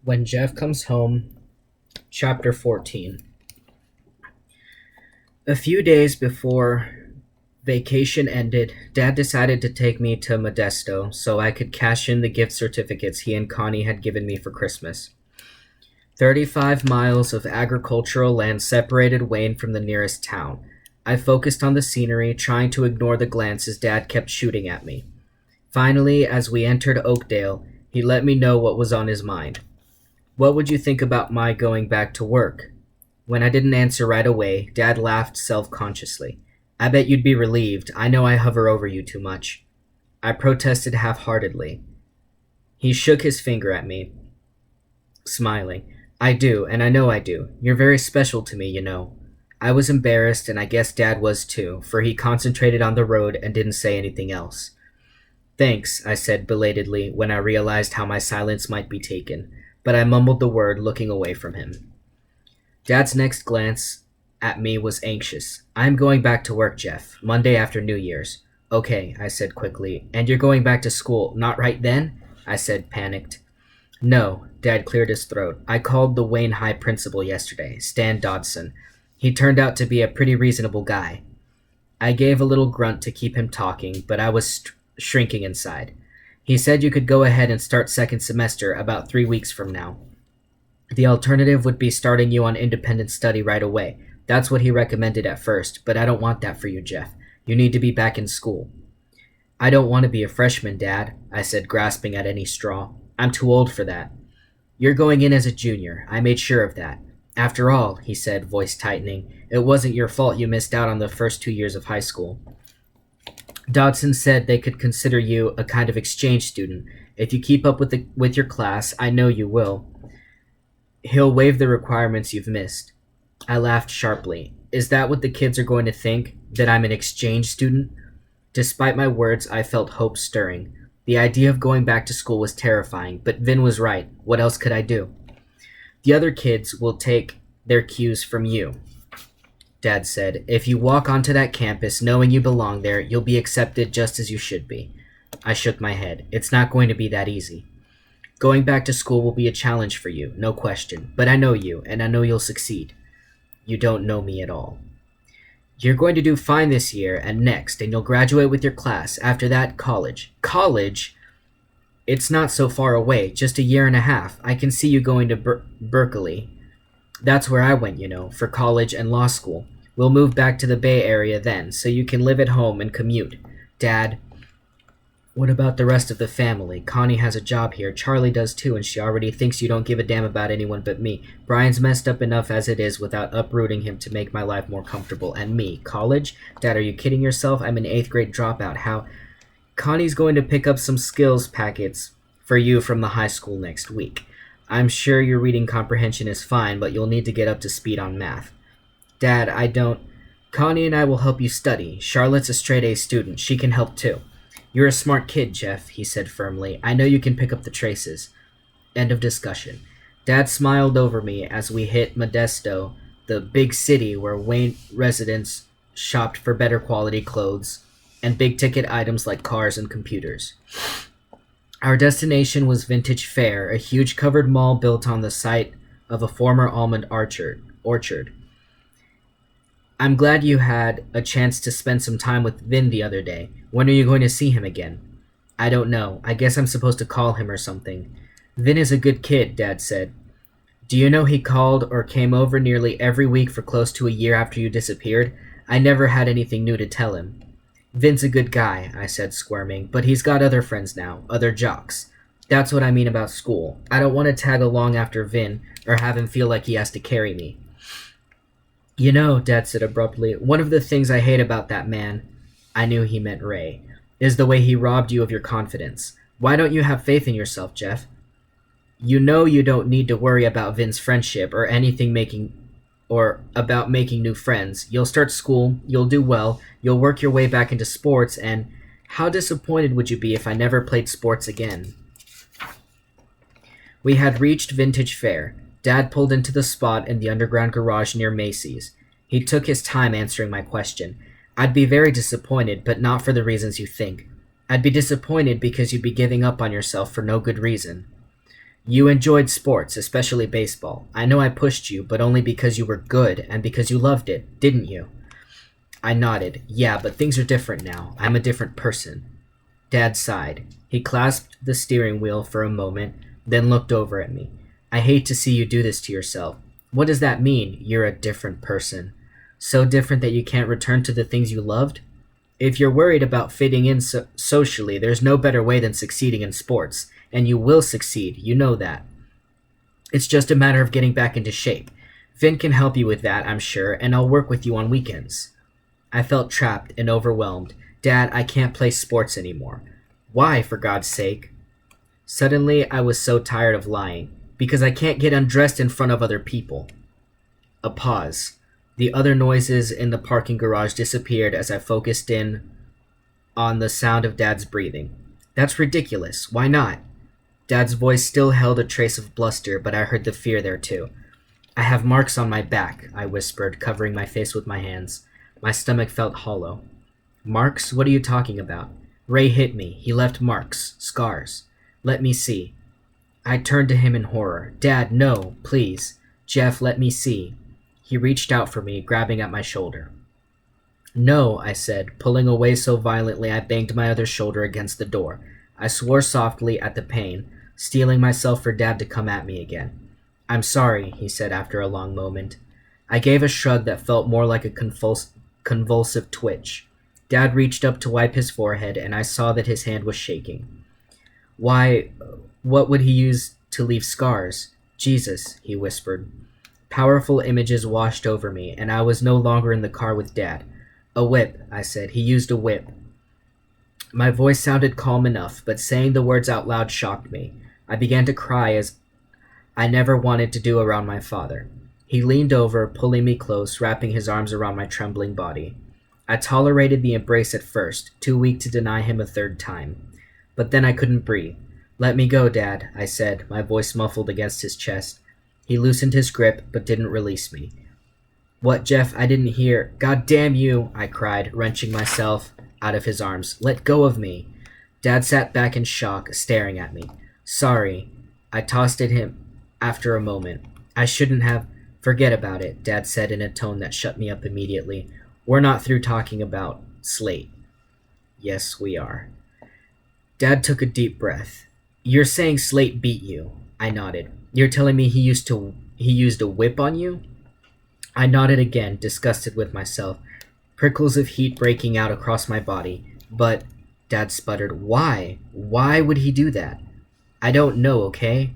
When Jeff Comes Home, Chapter 14. A few days before vacation ended, Dad decided to take me to Modesto so I could cash in the gift certificates he and Connie had given me for Christmas. 35 miles of agricultural land separated Wayne from the nearest town. I focused on the scenery, trying to ignore the glances Dad kept shooting at me. Finally, as we entered Oakdale, he let me know what was on his mind. "What would you think about my going back to work?" When I didn't answer right away, Dad laughed self-consciously. "I bet you'd be relieved. I know I hover over you too much." I protested half-heartedly. He shook his finger at me, smiling. "I do, and I know I do. You're very special to me, you know." I was embarrassed, and I guess Dad was too, for he concentrated on the road and didn't say anything else. "Thanks," I said belatedly when I realized how my silence might be taken, but I mumbled the word, looking away from him. Dad's next glance at me was anxious. "I'm going back to work, Jeff. Monday after New Year's." "Okay," I said quickly. "And you're going back to school, not right then?" I said, panicked. "No," Dad cleared his throat. "I called the Wayne High principal yesterday, Stan Dodson. He turned out to be a pretty reasonable guy." I gave a little grunt to keep him talking, but I was shrinking inside. "He said you could go ahead and start second semester about 3 weeks from now. The alternative would be starting you on independent study right away. That's what he recommended at first, but I don't want that for you, Jeff. You need to be back in school." "I don't want to be a freshman, Dad," I said, grasping at any straw. "I'm too old for that." "You're going in as a junior. I made sure of that. After all," he said, voice tightening, "it wasn't your fault you missed out on the first 2 years of high school. Dodson said they could consider you a kind of exchange student. If you keep up with your class, I know you will. He'll waive the requirements you've missed." I laughed sharply. "Is that what the kids are going to think? That I'm an exchange student?" Despite my words, I felt hope stirring. The idea of going back to school was terrifying, but Vin was right. What else could I do? "The other kids will take their cues from you," Dad said. "If you walk onto that campus knowing you belong there, you'll be accepted just as you should be." I shook my head. "It's not going to be that easy. Going back to school will be a challenge for you, no question. But I know you, and I know you'll succeed." "You don't know me at all." "You're going to do fine this year and next, and you'll graduate with your class. After that, college." "College? It's not so far away, just a year and a half. I can see you going to Berkeley. That's where I went, you know, for college and law school. We'll move back to the Bay Area then, so you can live at home and commute." "Dad, what about the rest of the family? Connie has a job here. Charlie does too, and she already thinks you don't give a damn about anyone but me. Brian's messed up enough as it is without uprooting him to make my life more comfortable. And me, college? Dad, are you kidding yourself? I'm an 8th grade dropout. How? Connie's going to pick up some skills packets for you from the high school next week. I'm sure your reading comprehension is fine, but you'll need to get up to speed on math." "Dad, I don't... Connie and I will help you study. Charlotte's a straight-A student. She can help too." "You're a smart kid, Jeff," he said firmly. "I know you can pick up the traces." End of discussion. Dad smiled over me as we hit Modesto, the big city where Wayne residents shopped for better quality clothes and big-ticket items like cars and computers. Our destination was Vintage Fair, a huge covered mall built on the site of a former almond orchard. "I'm glad you had a chance to spend some time with Vin the other day. When are you going to see him again?" "I don't know. I guess I'm supposed to call him or something." "Vin is a good kid," Dad said. "Do you know he called or came over nearly every week for close to a year after you disappeared? I never had anything new to tell him." "Vin's a good guy," I said, squirming, "but he's got other friends now, other jocks. That's what I mean about school. I don't want to tag along after Vin or have him feel like he has to carry me." "You know," Dad said abruptly, "one of the things I hate about that man," I knew he meant Ray, "is the way he robbed you of your confidence. Why don't you have faith in yourself, Jeff? You know you don't need to worry about Vin's friendship or about making new friends. You'll start school, you'll do well, you'll work your way back into sports, and how disappointed would you be if I never played sports again?" We had reached Vintage Fair. Dad pulled into the spot in the underground garage near Macy's. He took his time answering my question. "I'd be very disappointed, but not for the reasons you think. I'd be disappointed because you'd be giving up on yourself for no good reason." You enjoyed sports, especially baseball. I know I pushed you, but only because you were good and because you loved it, didn't you? I nodded. Yeah, but things are different now. I'm a different person. Dad sighed. He clasped the steering wheel for a moment, then looked over at me. I hate to see you do this to yourself. What does that mean, you're a different person? So different that you can't return to the things you loved? If you're worried about fitting in socially, there's no better way than succeeding in sports. And you will succeed, you know that. It's just a matter of getting back into shape. Finn can help you with that, I'm sure, and I'll work with you on weekends. I felt trapped and overwhelmed. Dad, I can't play sports anymore. Why, for God's sake? Suddenly, I was so tired of lying. Because I can't get undressed in front of other people. A pause. The other noises in the parking garage disappeared as I focused in on the sound of Dad's breathing. That's ridiculous. Why not? Dad's voice still held a trace of bluster, but I heard the fear there too. I have marks on my back, I whispered, covering my face with my hands. My stomach felt hollow. Marks? What are you talking about? Ray hit me. He left marks. Scars. Let me see. I turned to him in horror. Dad, no, please. Jeff, let me see. He reached out for me, grabbing at my shoulder. No, I said, pulling away so violently I banged my other shoulder against the door. I swore softly at the pain, steeling myself for Dad to come at me again. I'm sorry, he said after a long moment. I gave a shrug that felt more like a convulsive twitch. Dad reached up to wipe his forehead, and I saw that his hand was shaking. Why, what would he use to leave scars? Jesus, he whispered. Powerful images washed over me, and I was no longer in the car with Dad. A whip, I said. He used a whip. My voice sounded calm enough, but saying the words out loud shocked me. I began to cry as I never wanted to do around my father. He leaned over, pulling me close, wrapping his arms around my trembling body. I tolerated the embrace at first, too weak to deny him a third time. But then I couldn't breathe. Let me go, Dad, I said, my voice muffled against his chest. He loosened his grip, but didn't release me. What, Jeff? I didn't hear. God damn you, I cried, wrenching myself out of his arms. Let go of me. Dad sat back in shock, staring at me. Sorry. I tossed at him after a moment. I shouldn't have. Forget about it, Dad said in a tone that shut me up immediately. We're not through talking about Slate. Yes, we are. Dad took a deep breath. You're saying Slate beat you? I nodded. You're telling me he used a whip on you? I nodded again, disgusted with myself, prickles of heat breaking out across my body. But, Dad sputtered, why? Why would he do that? I don't know, okay?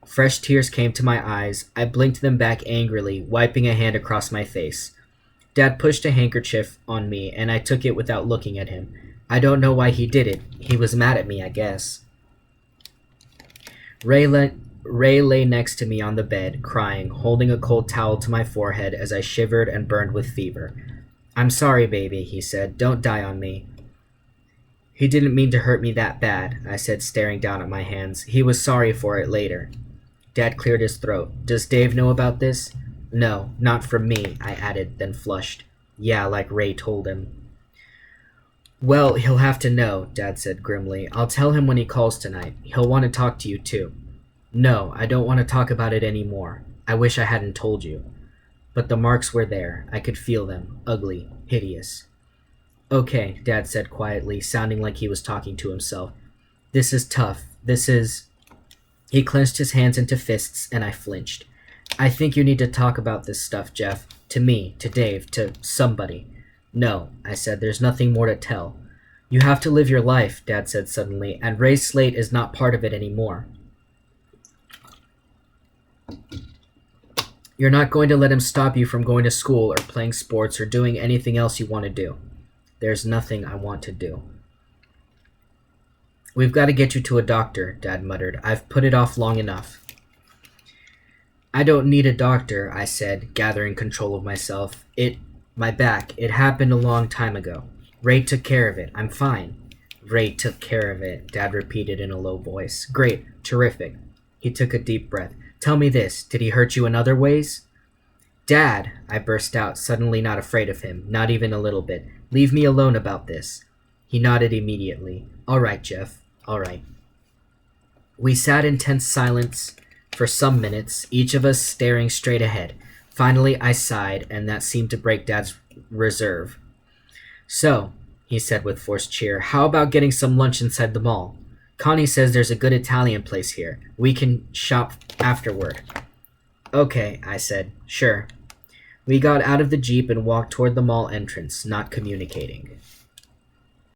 Fresh tears came to my eyes. I blinked them back angrily, wiping a hand across my face. Dad pushed a handkerchief on me, and I took it without looking at him. I don't know why he did it. He was mad at me, I guess. Ray lay next to me on the bed, crying, holding a cold towel to my forehead as I shivered and burned with fever. I'm sorry, baby, he said. Don't die on me. He didn't mean to hurt me that bad, I said, staring down at my hands. He was sorry for it later. Dad cleared his throat. Does Dave know about this? No, not from me, I added, then flushed. Yeah, like Ray told him. Well, he'll have to know, Dad said grimly. I'll tell him when he calls tonight. He'll want to talk to you, too. No, I don't want to talk about it anymore. I wish I hadn't told you. But the marks were there. I could feel them. Ugly. Hideous. Okay, Dad said quietly, sounding like he was talking to himself. This is tough. This is... He clenched his hands into fists, and I flinched. I think you need to talk about this stuff, Jeff. To me, to Dave, to somebody. No, I said, there's nothing more to tell. You have to live your life, Dad said suddenly, and Ray Slate is not part of it anymore. You're not going to let him stop you from going to school or playing sports or doing anything else you want to do. There's nothing I want to do. We've got to get you to a doctor, Dad muttered. I've put it off long enough. I don't need a doctor, I said, gathering control of myself. My back. It happened a long time ago. Ray took care of it. I'm fine. Ray took care of it, Dad repeated in a low voice. Great. Terrific. He took a deep breath. Tell me this. Did he hurt you in other ways? Dad, I burst out, suddenly not afraid of him, not even a little bit. Leave me alone about this. He nodded immediately. All right, Jeff. All right. We sat in tense silence for some minutes, each of us staring straight ahead. Finally, I sighed, and that seemed to break Dad's reserve. "So," he said with forced cheer, "how about getting some lunch inside the mall? Connie says there's a good Italian place here. We can shop afterward." "Okay," I said. "Sure." We got out of the Jeep and walked toward the mall entrance, not communicating.